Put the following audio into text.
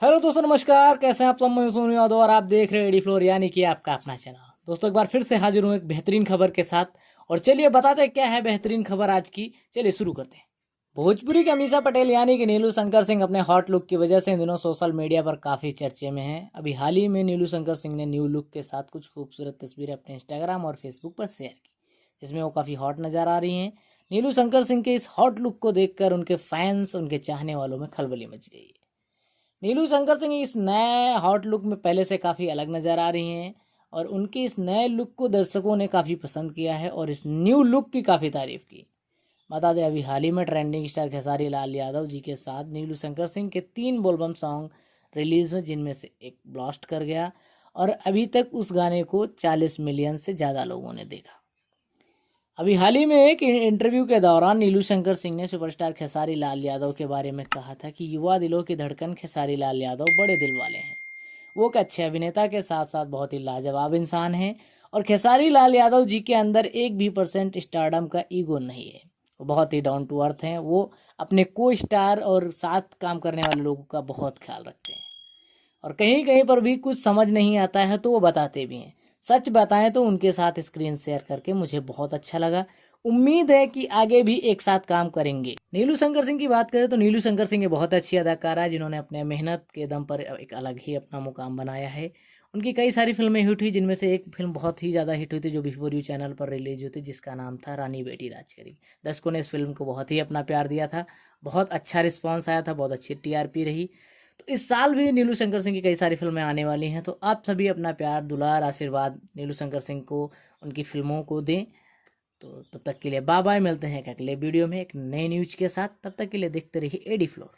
Hello दोस्तों, नमस्कार। कैसे हैं आप सब? मैं सोनू यादव और आप देख रहे हैं एडी फ्लोर, यानी कि आपका अपना चैनल। दोस्तों, एक बार फिर से हाजिर हूँ एक बेहतरीन खबर के साथ। और चलिए बताते हैं क्या है बेहतरीन खबर आज की। चलिए शुरू करते हैं। भोजपुरी की अमीषा पटेल यानी कि नीलू शंकर सिंह अपने हॉट लुक की वजह से इन दिनों सोशल मीडिया पर काफ़ी चर्चे में हैं। अभी हाल ही में नीलू शंकर सिंह ने न्यू लुक के साथ कुछ खूबसूरत तस्वीरें अपने इंस्टाग्राम और फेसबुक पर शेयर की, जिसमें वो काफ़ी हॉट नज़र आ रही हैं। नीलू शंकर सिंह के इस हॉट लुक को देखकर उनके फैंस, उनके चाहने वालों में खलबली मच गई है। नीलू शंकर सिंह इस नए हॉट लुक में पहले से काफ़ी अलग नज़र आ रही हैं और उनके इस नए लुक को दर्शकों ने काफ़ी पसंद किया है और इस न्यू लुक की काफ़ी तारीफ की। बता दें, अभी हाल ही में ट्रेंडिंग स्टार खेसारी लाल यादव जी के साथ नीलू शंकर सिंह के 3 बोलबम सॉन्ग रिलीज़ हुए, जिनमें से एक ब्लास्ट कर गया और अभी तक उस गाने को 40 मिलियन से ज़्यादा लोगों ने देखा। अभी हाल ही में एक इंटरव्यू के दौरान नीलू शंकर सिंह ने सुपरस्टार खेसारी लाल यादव के बारे में कहा था कि युवा दिलों की धड़कन खेसारी लाल यादव बड़े दिल वाले हैं। वो एक अच्छे अभिनेता के साथ साथ बहुत ही लाजवाब इंसान हैं और खेसारी लाल यादव जी के अंदर 1% स्टारडम का ईगो नहीं है। वो बहुत ही डाउन टू अर्थ हैं। वो अपने को स्टार और साथ काम करने वाले लोगों का बहुत ख्याल रखते हैं और कहीं कहीं पर भी कुछ समझ नहीं आता है तो वो बताते भी हैं। सच बताएं तो उनके साथ स्क्रीन शेयर करके मुझे बहुत अच्छा लगा। उम्मीद है कि आगे भी एक साथ काम करेंगे। नीलू शंकर सिंह की बात करें तो नीलू शंकर सिंह एक बहुत अच्छी अदाकारा है, जिन्होंने अपने मेहनत के दम पर एक अलग ही अपना मुकाम बनाया है। उनकी कई सारी फिल्में हिट हुई, जिनमें से एक फिल्म बहुत ही ज़्यादा हिट हुई थी जो बिफोर यू चैनल पर रिलीज हुई थी, जिसका नाम था रानी बेटी राज करी। दर्शकों ने इस फिल्म को बहुत ही अपना प्यार दिया था, बहुत अच्छा रिस्पॉन्स आया था, बहुत अच्छी टीआरपी रही। तो इस साल भी नीलू शंकर सिंह की कई सारी फिल्में आने वाली हैं, तो आप सभी अपना प्यार, दुलार, आशीर्वाद नीलू शंकर सिंह को, उनकी फिल्मों को दें। तो तब तक के लिए बाय बाय। मिलते हैं एक अगले वीडियो में एक नए न्यूज के साथ। तब तक के लिए देखते रहिए एडी फ्लोर।